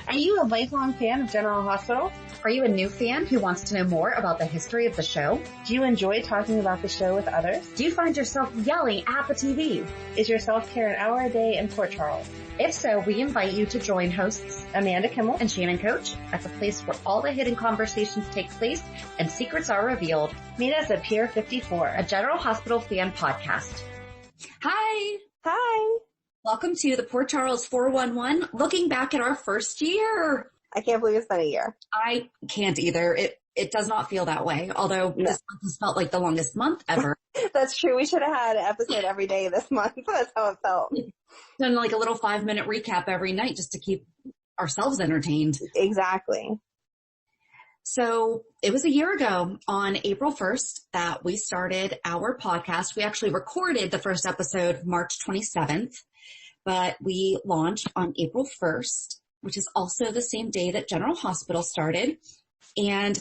Are you a lifelong fan of General Hospital? Are you a new fan who wants to know more about the history of the show? Do you enjoy talking about the show with others? Do you find yourself yelling at the TV? Is your self-care an hour a day in Port Charles? If so, we invite you to join hosts Amanda Kimmel and Shannon Coach at the place where all the hidden conversations take place and secrets are revealed. Meet us at Pier 54, a General Hospital fan podcast. Hi. Hi. Welcome to the Port Charles 411, looking back at our first year. I can't believe it's been a year. I can't either. It does not feel that way, although This month has felt like the longest month ever. That's true. We should have had an episode every day this month. That's how it felt. Done like a little 5-minute recap every night just to keep ourselves entertained. Exactly. So it was a year ago on April 1st that we started our podcast. We actually recorded the first episode March 27th, but we launched on April 1st, which is also the same day that General Hospital started. And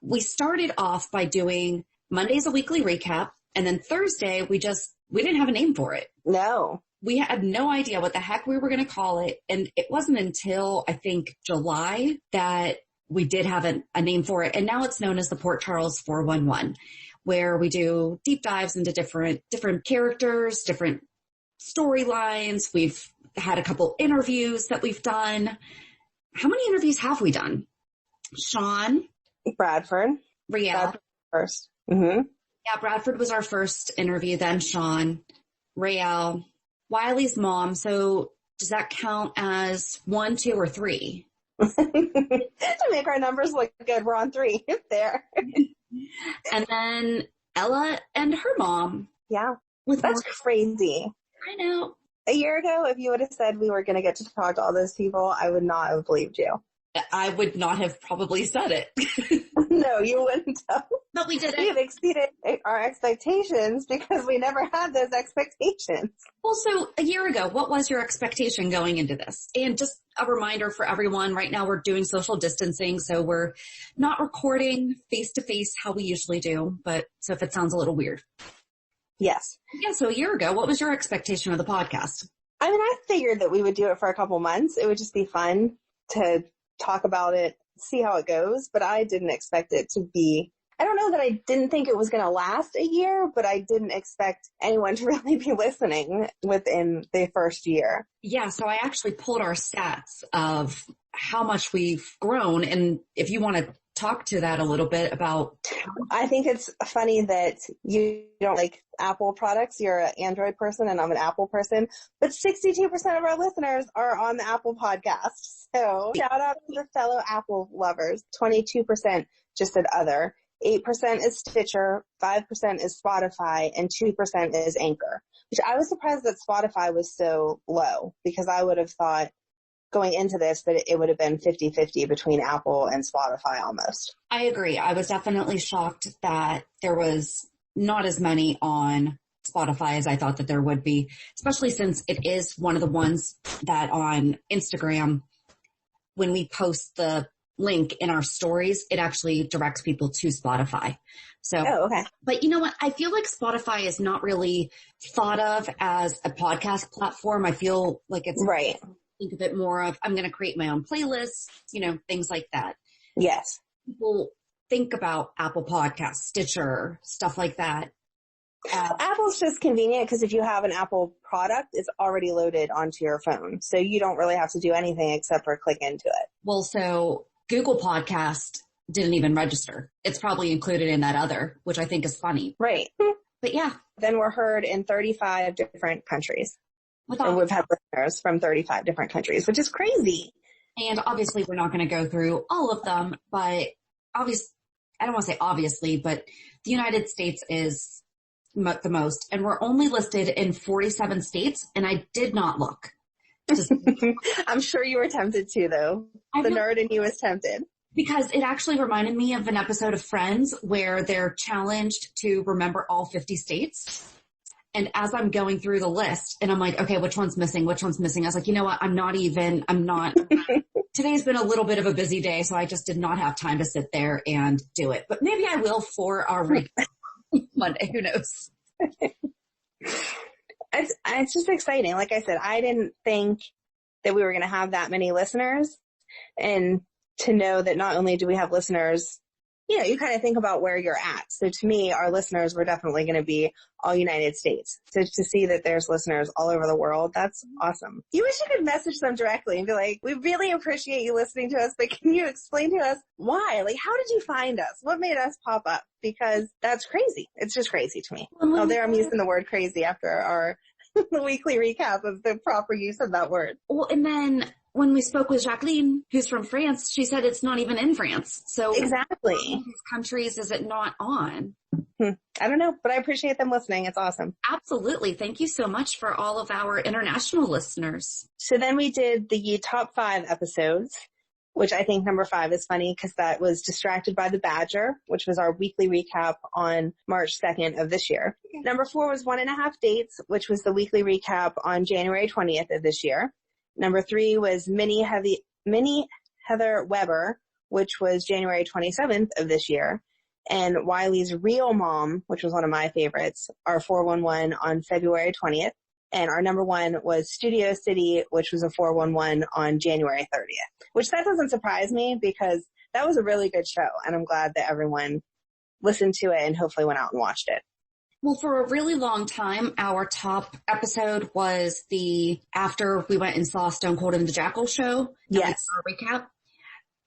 we started off by doing Monday's a weekly recap. And then Thursday, we didn't have a name for it. No. We had no idea what the heck we were going to call it. And it wasn't until I think July that we did have a name for it. And now it's known as the Port Charles 411, where we do deep dives into different characters, different storylines. We've had a couple interviews that we've done. How many interviews have we done? Sean. Bradford. Riel. Bradford first. Mm-hmm. Yeah, Bradford was our first interview, then Sean. Riel. Wiley's mom. So does that count as 1, 2, or 3? To make our numbers look good, we're on 3 there. And then Ella and her mom. Yeah. That's crazy. I know. A year ago, if you would have said we were going to get to talk to all those people, I would not have believed you. I would not have probably said it. No, you wouldn't have. But we did it. We've exceeded our expectations because we never had those expectations. Well, so a year ago, what was your expectation going into this? And just a reminder for everyone, right now we're doing social distancing, so we're not recording face-to-face how we usually do, but so if it sounds a little weird. Yes. Yeah, so a year ago, what was your expectation of the podcast? I mean, I figured that we would do it for a couple months. It would just be fun to talk about it, see how it goes, but I didn't expect it to be, I don't know that I didn't think it was going to last a year, but I didn't expect anyone to really be listening within the first year. Yeah, so I actually pulled our stats of how much we've grown, and if you want to talk to that a little bit about. I think it's funny that you don't like Apple products. You're an Android person and I'm an Apple person, but 62% of our listeners are on the Apple podcast. So shout out to the fellow Apple lovers. 22% just said other, 8% is Stitcher, 5% is Spotify, and 2% is Anchor, which I was surprised that Spotify was so low because I would have thought going into this that it would have been 50-50 between Apple and Spotify almost. I agree. I was definitely shocked that there was not as many on Spotify as I thought that there would be, especially since it is one of the ones that on Instagram, when we post the link in our stories, it actually directs people to Spotify. So, okay. But you know what? I feel like Spotify is not really thought of as a podcast platform. I feel like it's right. Think of it more of, I'm going to create my own playlists, things like that. Yes. People think about Apple Podcasts, Stitcher, stuff like that. Apple's just convenient because if you have an Apple product, it's already loaded onto your phone. So you don't really have to do anything except for click into it. Well, so Google Podcast didn't even register. It's probably included in that other, which I think is funny. Right. But yeah. Then we're heard in 35 different countries. And we've had listeners from 35 different countries, which is crazy. And obviously we're not going to go through all of them, but I don't want to say obviously, but the United States is the most, and we're only listed in 47 states, and I did not look. I'm sure you were tempted to, though. The nerd in you was tempted. Because it actually reminded me of an episode of Friends where they're challenged to remember all 50 states. And as I'm going through the list and I'm like, okay, which one's missing? Which one's missing? I was like, you know what? Today's been a little bit of a busy day, so I just did not have time to sit there and do it. But maybe I will for our Monday. Who knows? It's just exciting. Like I said, I didn't think that we were going to have that many listeners. And to know that not only do we have listeners, you know, you kind of think about where you're at. So to me, our listeners were definitely going to be all United States. So to see that there's listeners all over the world, that's awesome. You wish you could message them directly and be like, we really appreciate you listening to us, but can you explain to us why? Like, how did you find us? What made us pop up? Because that's crazy. It's just crazy to me. Oh, there I'm using the word crazy after our the weekly recap of the proper use of that word. Well, and then when we spoke with Jacqueline, who's from France, she said it's not even in France. So exactly, these countries is it not on? I don't know, but I appreciate them listening. It's awesome. Absolutely. Thank you so much for all of our international listeners. So then we did the top 5 episodes, which I think number 5 is funny because that was Distracted by the Badger, which was our weekly recap on March 2nd of this year. Number 4 was 1.5 Dates, which was the weekly recap on January 20th of this year. Number 3 was Mini Heather Weber, which was January 27th of this year. And Wiley's Real Mom, which was one of my favorites, our 411 on February 20th. And our number 1 was Studio City, which was a 411 on January 30th, which that doesn't surprise me because that was a really good show. And I'm glad that everyone listened to it and hopefully went out and watched it. Well, for a really long time, our top episode was after we went and saw Stone Cold and the Jackal show. Yes. Our recap.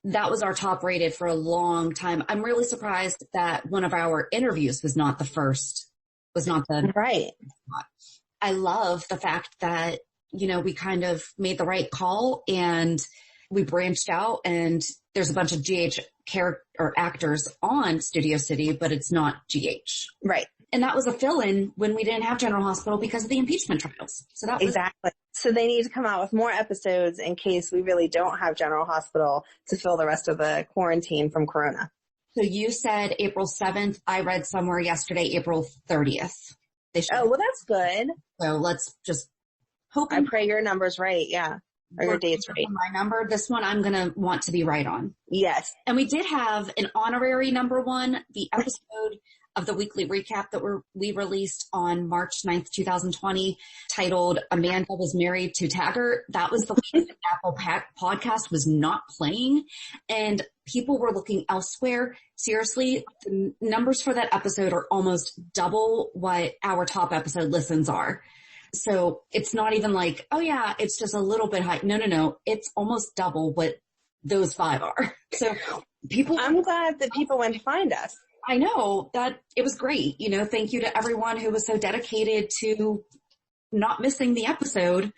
That was our top rated for a long time. I'm really surprised that one of our interviews was not the first, right. I love the fact that, you know, we kind of made the right call and we branched out and there's a bunch of GH actors on Studio City, but it's not GH. Right. And that was a fill-in when we didn't have General Hospital because of the impeachment trials. So that was exactly. So they need to come out with more episodes in case we really don't have General Hospital to fill the rest of the quarantine from Corona. So you said April 7th. I read somewhere yesterday, April 30th. Oh, well, that's good. So let's just hope. I pray your number's right. Yeah. Or your date's right. My number, this one I'm going to want to be right on. Yes. And we did have an honorary number 1, the episode of the weekly recap that we released on March 9th, 2020, titled Amanda Was Married to Taggart. That was the week that Apple Podcast was not playing and people were looking elsewhere. Seriously, the numbers for that episode are almost double what our top episode listens are. So it's not even like, oh yeah, it's just a little bit high. No. It's almost double what those 5 are. So I'm glad that people went to find us. I know that it was great. You know, thank you to everyone who was so dedicated to not missing the episode.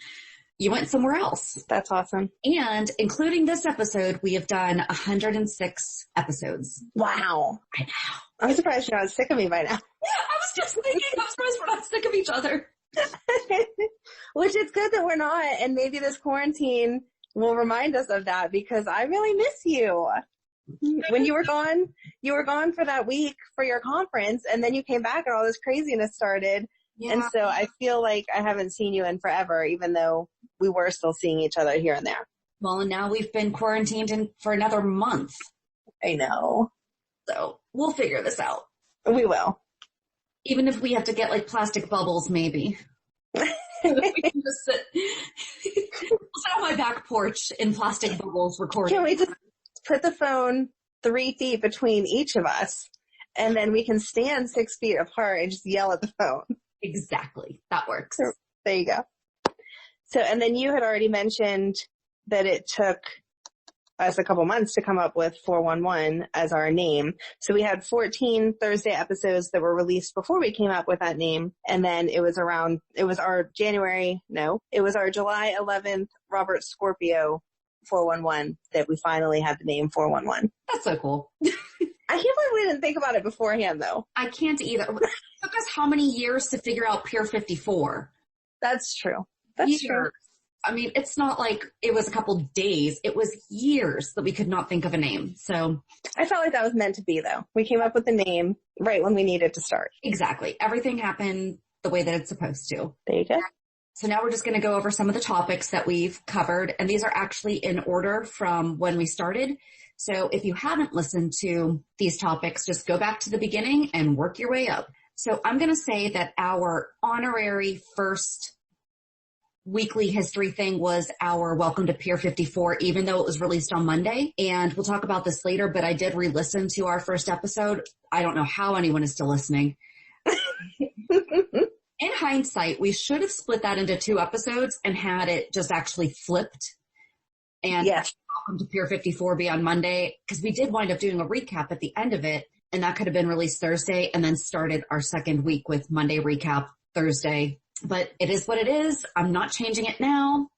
You went somewhere else. That's awesome. And including this episode, we have done 106 episodes. Wow. I know. I'm surprised you're not sick of me by now. Yeah, I was just thinking, I'm surprised we're not sick of each other. Which it's good that we're not. And maybe this quarantine will remind us of that because I really miss you. When you were gone for that week for your conference and then you came back and all this craziness started. Yeah. And so I feel like I haven't seen you in forever, even though we were still seeing each other here and there. Well, and now we've been quarantined for another month. I know. So we'll figure this out. We will. Even if we have to get like plastic bubbles, maybe. We can just sit on my back porch in plastic bubbles recording. Can we just put the phone 3 feet between each of us and then we can stand 6 feet apart and just yell at the phone? Exactly. That works. There you go. So, and then you had already mentioned that it took us a couple months to come up with 411 as our name. So we had 14 Thursday episodes that were released before we came up with that name. And then it was our July 11th Robert Scorpio 411 that we finally had the name 411. That's so cool. I can't believe we didn't think about it beforehand though. I can't either. It took us how many years to figure out Pier 54? That's true. That's true. I mean, it's not like it was a couple days. It was years that we could not think of a name. So I felt like that was meant to be though. We came up with the name right when we needed to start. Exactly. Everything happened the way that it's supposed to. There you go. So now we're just going to go over some of the topics that we've covered. And these are actually in order from when we started. So if you haven't listened to these topics, just go back to the beginning and work your way up. So I'm going to say that our honorary first weekly history thing was our Welcome to Pier 54, even though it was released on Monday. And we'll talk about this later, but I did re-listen to our first episode. I don't know how anyone is still listening. In hindsight, we should have split that into 2 episodes and had it just actually flipped. And yes. Welcome to Pier 54 be on Monday, because we did wind up doing a recap at the end of it, and that could have been released Thursday and then started our second week with Monday recap Thursday. But it is what it is. I'm not changing it now.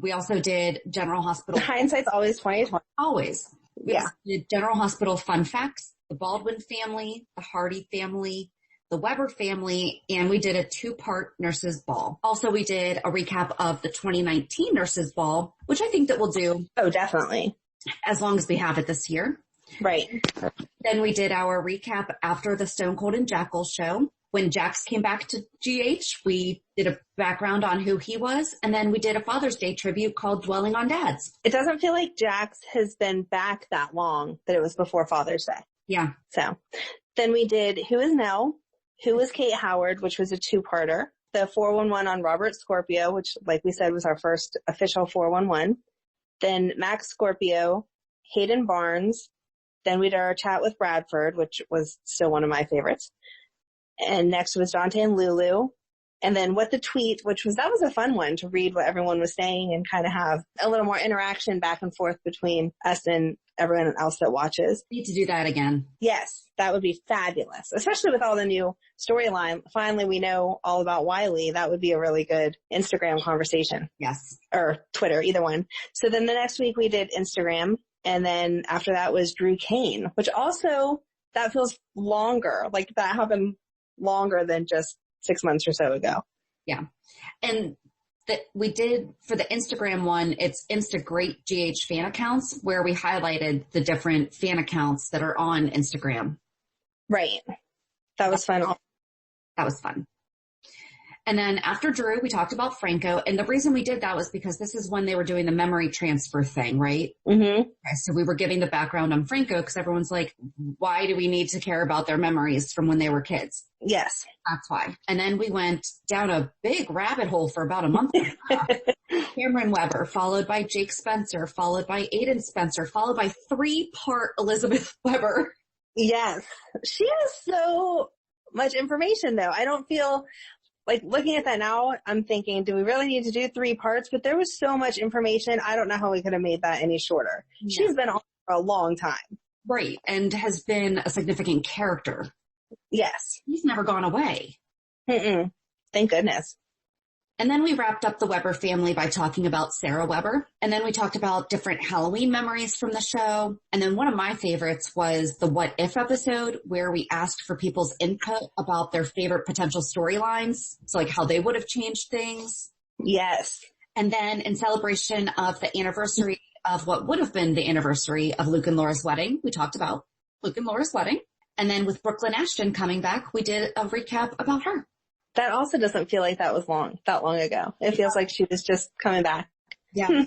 We also did General Hospital. Hindsight's always 2020. Always. We Yeah. did General Hospital fun facts, the Baldwin family, the Hardy family, the Weber family, and we did a 2-part nurses ball. Also, we did a recap of the 2019 nurses ball, which I think that we'll do. Oh, definitely. As long as we have it this year. Right. Then we did our recap after the Stone Cold and Jackal show. When Jax came back to GH, we did a background on who he was, and then we did a Father's Day tribute called Dwelling on Dads. It doesn't feel like Jax has been back that long, that it was before Father's Day. Yeah. So then we did Who Is Nell, Who is Kate Howard, which was a 2-parter, the 411 on Robert Scorpio, which, like we said, was our first official 411. Then Max Scorpio, Hayden Barnes. Then we did our chat with Bradford, which was still one of my favorites. And next was Dante and Lulu. And then What the Tweet, that was a fun one to read what everyone was saying and kind of have a little more interaction back and forth between us and everyone else that watches. We need to do that again. Yes, that would be fabulous, especially with all the new storyline. Finally, we know all about Wiley. That would be a really good Instagram conversation. Yes. Or Twitter, either one. So then the next week we did Instagram. And then after that was Drew Kane, which also, that feels longer. Like that happened longer than just 6 months or so ago. Yeah. And we did, for the Instagram one, it's Instagreat GH fan accounts, where we highlighted the different fan accounts that are on Instagram. Right. That was fun. That was fun. And then after Drew, we talked about Franco. And the reason we did that was because this is when they were doing the memory transfer thing, right? Mm-hmm. Okay, so we were giving the background on Franco because everyone's like, why do we need to care about their memories from when they were kids? Yes. That's why. And then we went down a big rabbit hole for about a month. Cameron Weber, followed by Jake Spencer, followed by Aiden Spencer, followed by 3-part Elizabeth Weber. Yes. She has so much information though. I don't feel like looking at that now, I'm thinking, do we really need to do 3 parts? But there was so much information. I don't know how we could have made that any shorter. Yeah. She's been on for a long time. Right. And has been a significant character. Yes. He's never gone away. Mm-mm. Thank goodness. And then we wrapped up the Weber family by talking about Sarah Weber. And then we talked about different Halloween memories from the show. And then one of my favorites was the What If episode, where we asked for people's input about their favorite potential storylines. So like how they would have changed things. Yes. And then in celebration of the anniversary of what would have been the anniversary of Luke and Laura's wedding, we talked about Luke and Laura's wedding. And then with Brooklyn Ashton coming back, we did a recap about her. That also doesn't feel like that was that long ago. It feels like she was just coming back. Yeah.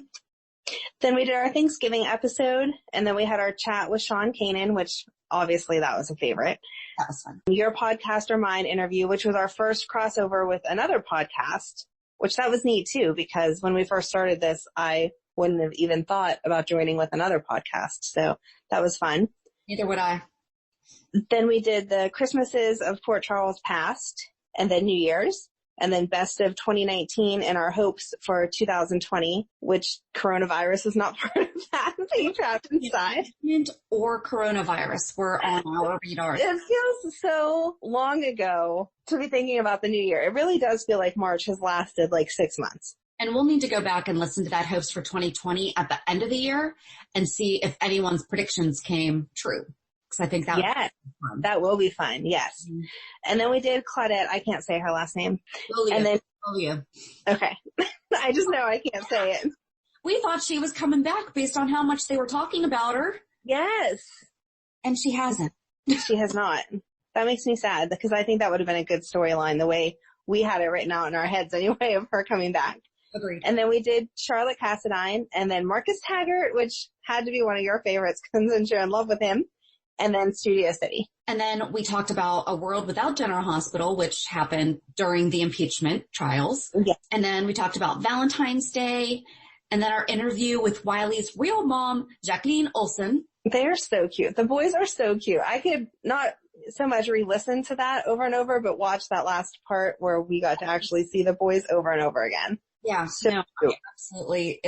Then we did our Thanksgiving episode, and then we had our chat with Sean Kanan, which obviously that was a favorite. That was fun. Your Podcast or Mine interview, which was our first crossover with another podcast, which that was neat too, because when we first started this, I wouldn't have even thought about joining with another podcast. So that was fun. Neither would I. Then we did the Christmases of Port Charles Past, and then New Year's, and then best of 2019 and our hopes for 2020, which coronavirus is not part of that, being trapped inside. Or coronavirus were on our radar. It feels so long ago to be thinking about the new year. It really does feel like March has lasted like 6 months. And we'll need to go back and listen to that hopes for 2020 at the end of the year and see if anyone's predictions came true. I think that will be fun. Yes. Mm-hmm. And then we did Claudette. I can't say her last name. Julia. And then, Julia. Okay. I just know I can't say it. We thought she was coming back based on how much they were talking about her. Yes. And she hasn't. She has not. That makes me sad because I think that would have been a good storyline the way we had it written out in our heads anyway of her coming back. Agreed. And then we did Charlotte Cassadine and then Marcus Taggart, which had to be one of your favorites since you're in love with him. And then Studio City. And then we talked about A World Without General Hospital, which happened during the impeachment trials. Yes. And then we talked about Valentine's Day. And then our interview with Wiley's real mom, Jacqueline Olsen. They're so cute. The boys are so cute. I could not so much re-listen to that over and over, but watch that last part where we got to actually see the boys over and over again. Yeah, So no, absolutely.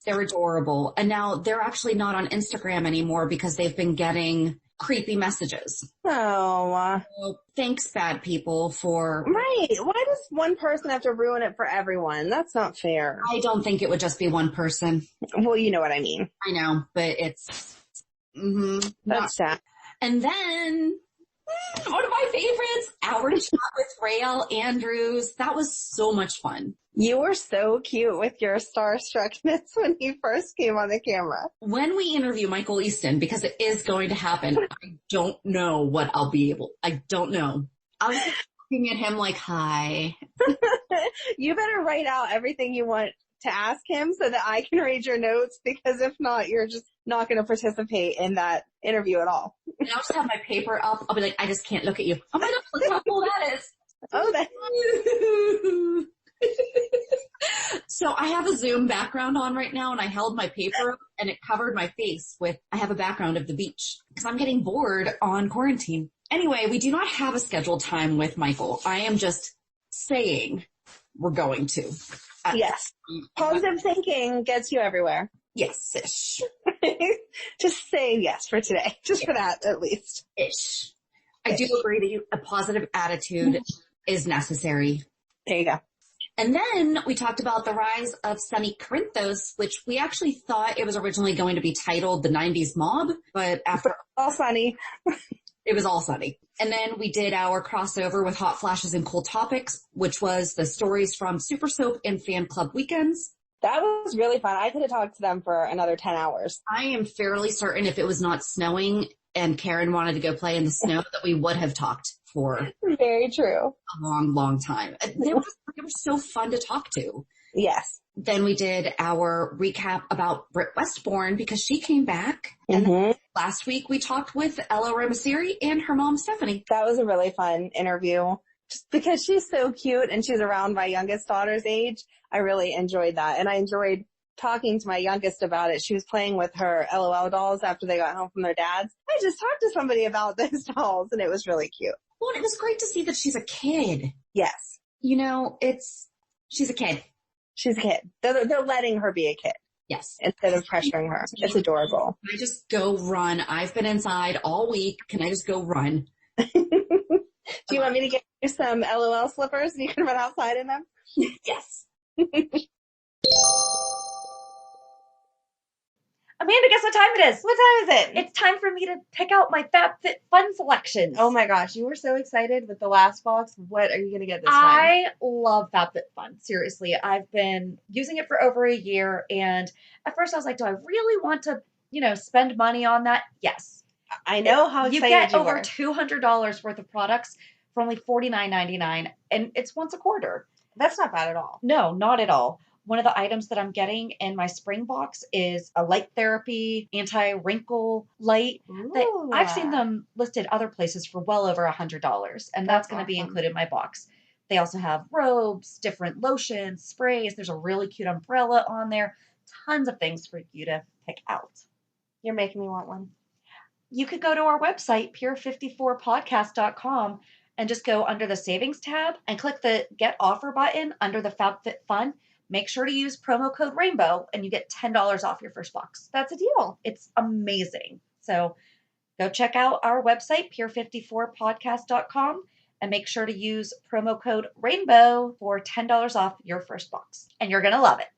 They're adorable. And now they're actually not on Instagram anymore because they've been getting creepy messages. Oh. So thanks, bad people, for... Right. Why does one person have to ruin it for everyone? That's not fair. I don't think it would just be one person. Well, you know what I mean. I know, but it's... That's sad. And then... one of my favorites, our chat with Rael Andrews. That was so much fun. You were so cute with your starstruckness when he first came on the camera. When we interview Michael Easton, because it is going to happen, I don't know what I'll be able. I don't know. I was just looking at him like, hi. You better write out everything you want to ask him so that I can read your notes, because if not, you're just not going to participate in that interview at all. And I'll just have my paper up. I'll be like, I just can't look at you. Oh my God, look how cool that is. Oh, that's... So I have a Zoom background on right now, and I held my paper up and it covered my face with, I have a background of the beach because I'm getting bored on quarantine. Anyway, we do not have a scheduled time with Michael. I am just saying we're going to. Yes. Positive thinking gets you everywhere. Yes, ish. Just say yes for today. Just for that, at least. Ish. I do agree that a positive attitude is necessary. There you go. And then we talked about the rise of Sunny Corinthos, which we actually thought it was originally going to be titled The 90s Mob, but after all Sunny, it was all Sunny. And then we did our crossover with Hot Flashes and Cool Topics, which was the stories from Super Soap and Fan Club Weekends. That was really fun. I could have talked to them for another 10 hours. I am fairly certain if it was not snowing and Karen wanted to go play in the snow that we would have talked for very true a long, long time. They were so fun to talk to. Yes. Then we did our recap about Britt Westbourne because she came back. And then last week we talked with Ella Ramasiri and her mom, Stephanie. That was a really fun interview. Just because she's so cute and she's around my youngest daughter's age, I really enjoyed that. And I enjoyed talking to my youngest about it. She was playing with her LOL dolls after they got home from their dads. I just talked to somebody about those dolls and it was really cute. Well, it was great to see that she's a kid. Yes. You know, she's a kid. She's a kid. They're letting her be a kid. Yes. Instead of pressuring her. It's adorable. Can I just go run? I've been inside all week. Can I just go run? Do you want me to get you some LOL slippers and you can run outside in them? Yes. Amanda, guess what time it is? What time is it? It's time for me to pick out my FabFitFun selections. Oh my gosh, you were so excited with the last box. What are you going to get this time? I love FabFitFun. Seriously, I've been using it for over a year, and at first I was like, do I really want to, spend money on that? Yes. I know how excited you get you over were. $200 worth of products for only $49.99, and it's once a quarter. That's not bad at all. No, not at all. One of the items that I'm getting in my spring box is a light therapy anti-wrinkle light. I've seen them listed other places for well over $100, and that's going to be included in my box. They also have robes, different lotions, sprays. There's a really cute umbrella on there. Tons of things for you to pick out. You're making me want one. You could go to our website, pier54podcast.com, and just go under the savings tab and click the Get Offer button under the FabFitFun. Make sure to use promo code RAINBOW and you get $10 off your first box. That's a deal. It's amazing. So go check out our website, pier54podcast.com, and make sure to use promo code RAINBOW for $10 off your first box. And you're going to love it.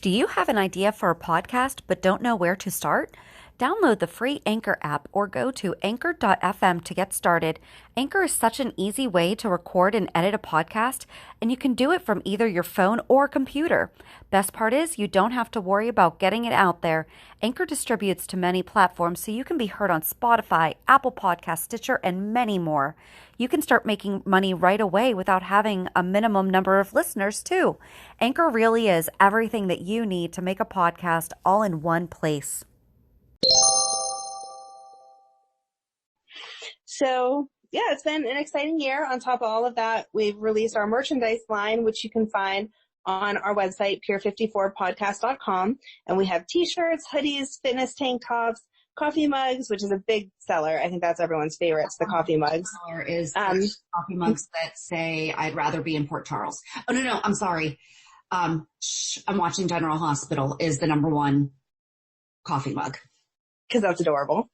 Do you have an idea for a podcast but don't know where to start? Download the free Anchor app or go to anchor.fm to get started. Anchor is such an easy way to record and edit a podcast, and you can do it from either your phone or computer. Best part is you don't have to worry about getting it out there. Anchor distributes to many platforms, so you can be heard on Spotify, Apple Podcasts, Stitcher, and many more. You can start making money right away without having a minimum number of listeners, too. Anchor really is everything that you need to make a podcast all in one place. So yeah, it's been an exciting year. On top of all of that, we've released our merchandise line, which you can find on our website, pier54podcast.com. And we have t-shirts, hoodies, fitness tank tops, coffee mugs, which is a big seller. I think that's everyone's favorite. It's the coffee mugs. Is coffee mugs that say, I'd rather be in Port Charles. Oh, no, I'm sorry. I'm watching General Hospital is the number one coffee mug. Because that's adorable.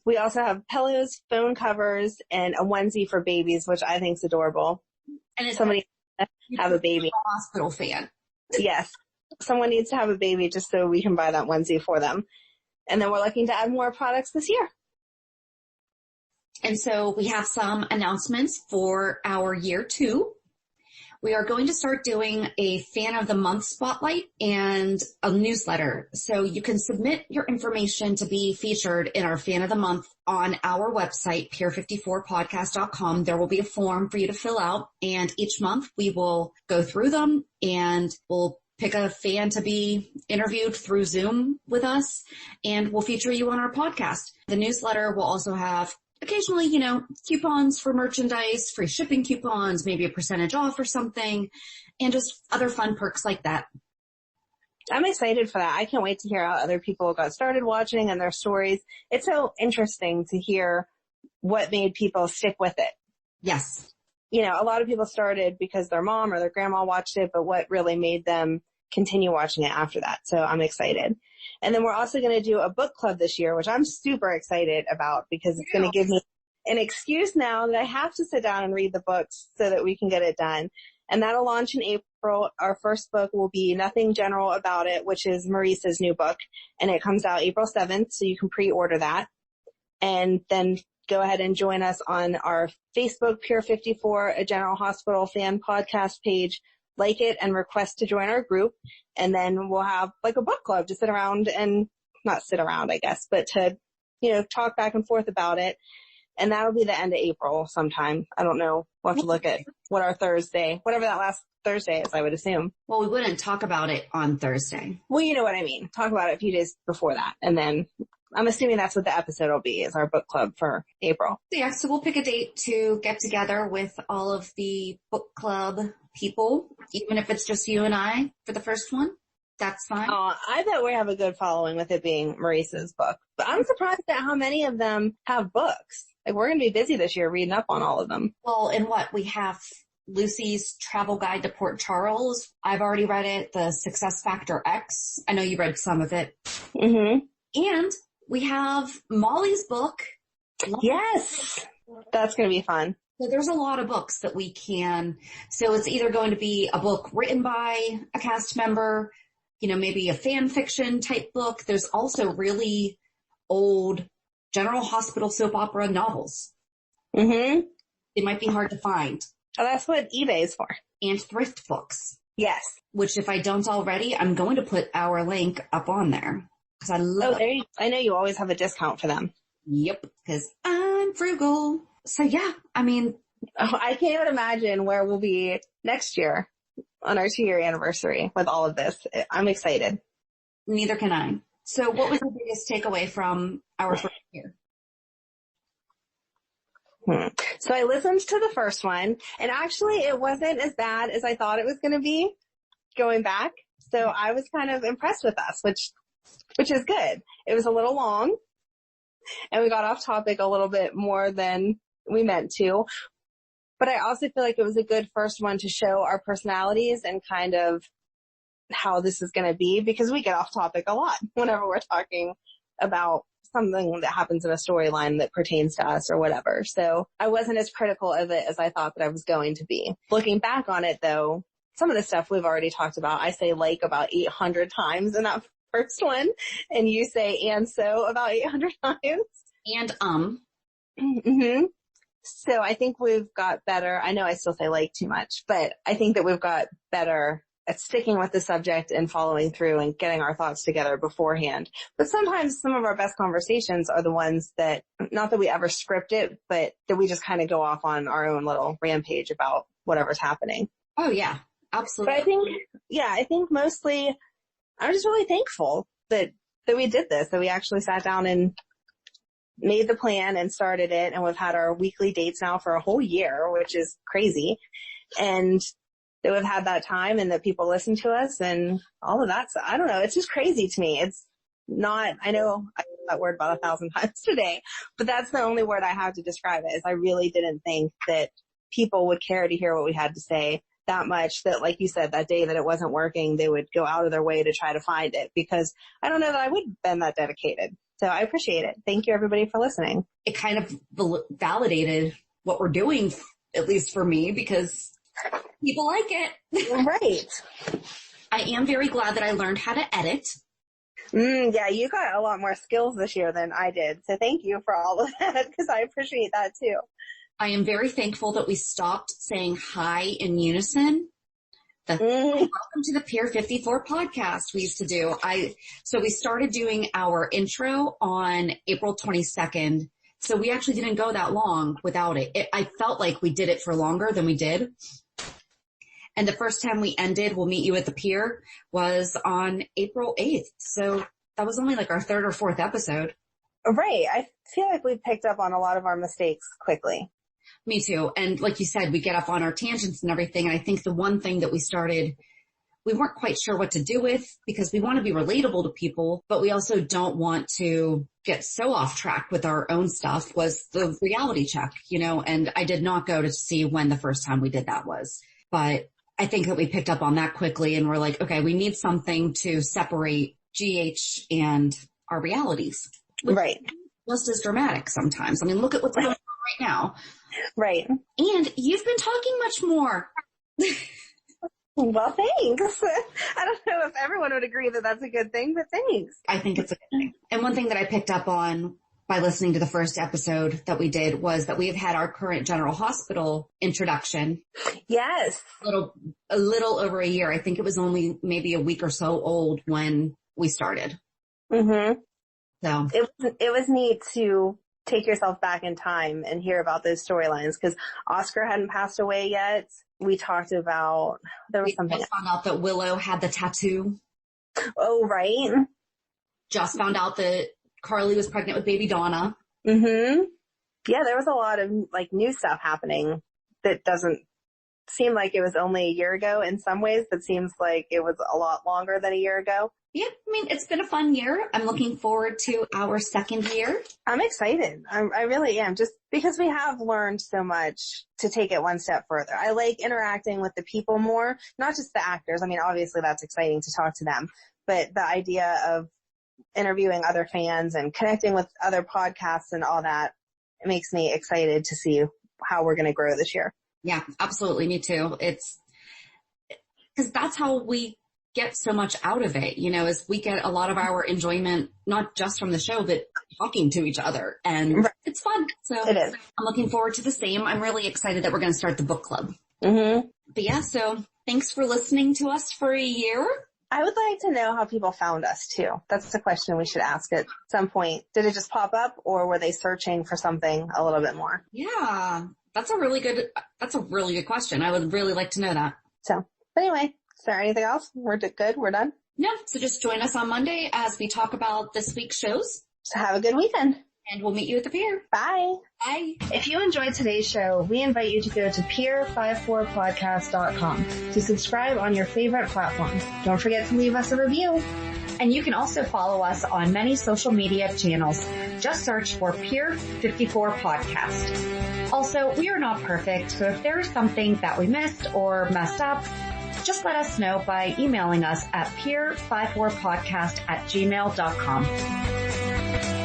We also have pillows, phone covers, and a onesie for babies, which I think is adorable. And it's somebody have a baby. Hospital fan. Yes. Someone needs to have a baby just so we can buy that onesie for them. And then we're looking to add more products this year. And so we have some announcements for our year 2. We are going to start doing a Fan of the Month spotlight and a newsletter. So you can submit your information to be featured in our Fan of the Month on our website, pier54podcast.com. There will be a form for you to fill out, and each month we will go through them and we'll pick a fan to be interviewed through Zoom with us, and we'll feature you on our podcast. The newsletter will also have occasionally, coupons for merchandise, free shipping coupons, maybe a percentage off or something, and just other fun perks like that. I'm excited for that. I can't wait to hear how other people got started watching and their stories. It's so interesting to hear what made people stick with it. Yes. A lot of people started because their mom or their grandma watched it, but what really made them continue watching it after that. So I'm excited. And then we're also going to do a book club this year, which I'm super excited about because it's going to give me an excuse now that I have to sit down and read the books so that we can get it done. And that'll launch in April. Our first book will be Nothing General About It, which is Maurice's new book. And it comes out April 7th, so you can pre-order that. And then go ahead and join us on our Facebook, Pier 54, a General Hospital fan podcast page. Like it and request to join our group. And then we'll have like a book club to sit around and not sit around, I guess, but to, talk back and forth about it. And that'll be the end of April sometime. I don't know. We'll have to look at what our whatever that last Thursday is, I would assume. Well, we wouldn't talk about it on Thursday. Well, you know what I mean. Talk about it a few days before that. And then I'm assuming that's what the episode will be, is our book club for April. Yeah, so we'll pick a date to get together with all of the book club people, even if it's just you and I for the first one. That's fine. Oh, I bet we have a good following with it being Maurice's book. But I'm surprised at how many of them have books. Like, we're going to be busy this year reading up on all of them. Well, and we have Lucy's Travel Guide to Port Charles. I've already read it. The Success Factor X. I know you read some of it. Mm-hmm. And we have Molly's book. Yes. That's going to be fun. So there's a lot of books that we can. So it's either going to be a book written by a cast member, maybe a fan fiction type book. There's also really old General Hospital soap opera novels. Mm-hmm. They might be hard to find. Oh, that's what eBay is for. And thrift books. Yes. Which, if I don't already, I'm going to put our link up on there. Because I love it. I know you always have a discount for them. Yep. Because I'm frugal. So yeah, I can't even imagine where we'll be next year on our 2-year anniversary with all of this. I'm excited. Neither can I. So what was the biggest takeaway from our first year? So I listened to the first one, and actually it wasn't as bad as I thought it was going to be going back. So I was kind of impressed with us, which is good. It was a little long, and we got off topic a little bit more than we meant to. But I also feel like it was a good first one to show our personalities and kind of how this is going to be, because we get off topic a lot whenever we're talking about something that happens in a storyline that pertains to us or whatever. So I wasn't as critical of it as I thought that I was going to be. Looking back on it though, some of the stuff we've already talked about, I say like about 800 times in that first one, and you say and so about 800 times. And Mm-hmm. So I think we've got better. I know I still say like too much, but I think that we've got better at sticking with the subject and following through and getting our thoughts together beforehand. But sometimes some of our best conversations are the ones that, not that we ever script it, but that we just kind of go off on our own little rampage about whatever's happening. Oh yeah, absolutely. But I think mostly I'm just really thankful that we did this, that we actually sat down and made the plan and started it, and we've had our weekly dates now for a whole year, which is crazy. And that we've had that time and that people listen to us and all of that. So I don't know. It's just crazy to me. It's not, I know I used that word about 1,000 times today, but that's the only word I have to describe it, is I really didn't think that people would care to hear what we had to say that much, that, like you said, that day that it wasn't working, they would go out of their way to try to find it, because I don't know that I would have been that dedicated. So I appreciate it. Thank you, everybody, for listening. It kind of validated what we're doing, at least for me, because people like it. Right. I am very glad that I learned how to edit. Yeah, you got a lot more skills this year than I did. So thank you for all of that, because I appreciate that too. I am very thankful that we stopped saying hi in unison. Welcome to the Pier 54 podcast we used to do. So we started doing our intro on April 22nd. So we actually didn't go that long without it. I felt like we did it for longer than we did. And the first time we ended, we'll meet you at the Pier, was on April 8th. So that was only like our third or fourth episode. Right. I feel like we picked up on a lot of our mistakes quickly. Me too. And like you said, we get up on our tangents and everything. And I think the one thing that we weren't quite sure what to do with, because we want to be relatable to people, but we also don't want to get so off track with our own stuff, was the reality check, and I did not go to see when the first time we did that was, but I think that we picked up on that quickly and we're like, okay, we need something to separate GH and our realities. Right. Just as dramatic sometimes. I mean, look at what's going on right now. Right. And you've been talking much more. Well, thanks. I don't know if everyone would agree that that's a good thing, but thanks. I think it's a good thing. And one thing that I picked up on by listening to the first episode that we did was that we have had our current general hospital introduction. Yes. A little over a year. I think it was only maybe a week or so old when we started. Mm-hmm. So it was neat to take yourself back in time and hear about those storylines, because Oscar hadn't passed away yet. We talked about, there was something. Just found out that Willow had the tattoo. Oh, right. Just found out that Carly was pregnant with baby Donna. Mm-hmm. Yeah, there was a lot of new stuff happening that doesn't seem like it was only a year ago in some ways, but seems like it was a lot longer than a year ago. Yeah, I mean, it's been a fun year. I'm looking forward to our second year. I'm excited. I really am, just because we have learned so much to take it one step further. I like interacting with the people more, not just the actors. I mean, obviously that's exciting to talk to them, but the idea of interviewing other fans and connecting with other podcasts and all that, it makes me excited to see how we're going to grow this year. Yeah, absolutely. Me too. It's because that's how we get so much out of it, is we get a lot of our enjoyment, not just from the show, but talking to each other, and it's fun. So it is. I'm looking forward to the same. I'm really excited that we're going to start the book club. Mm-hmm. But yeah, so thanks for listening to us for a year. I would like to know how people found us too. That's the question we should ask at some point. Did it just pop up, or were they searching for something a little bit more? Yeah, that's a really good question. I would really like to know that. So anyway, is there anything else? We're good? We're done? No. So just join us on Monday as we talk about this week's shows. So have a good weekend. And we'll meet you at the Pier. Bye. Bye. If you enjoyed today's show, we invite you to go to pier54podcast.com to subscribe on your favorite platform. Don't forget to leave us a review. And you can also follow us on many social media channels. Just search for Pier 54 Podcast. Also, we are not perfect, so if there is something that we missed or messed up, just let us know by emailing us at pier54podcast@gmail.com.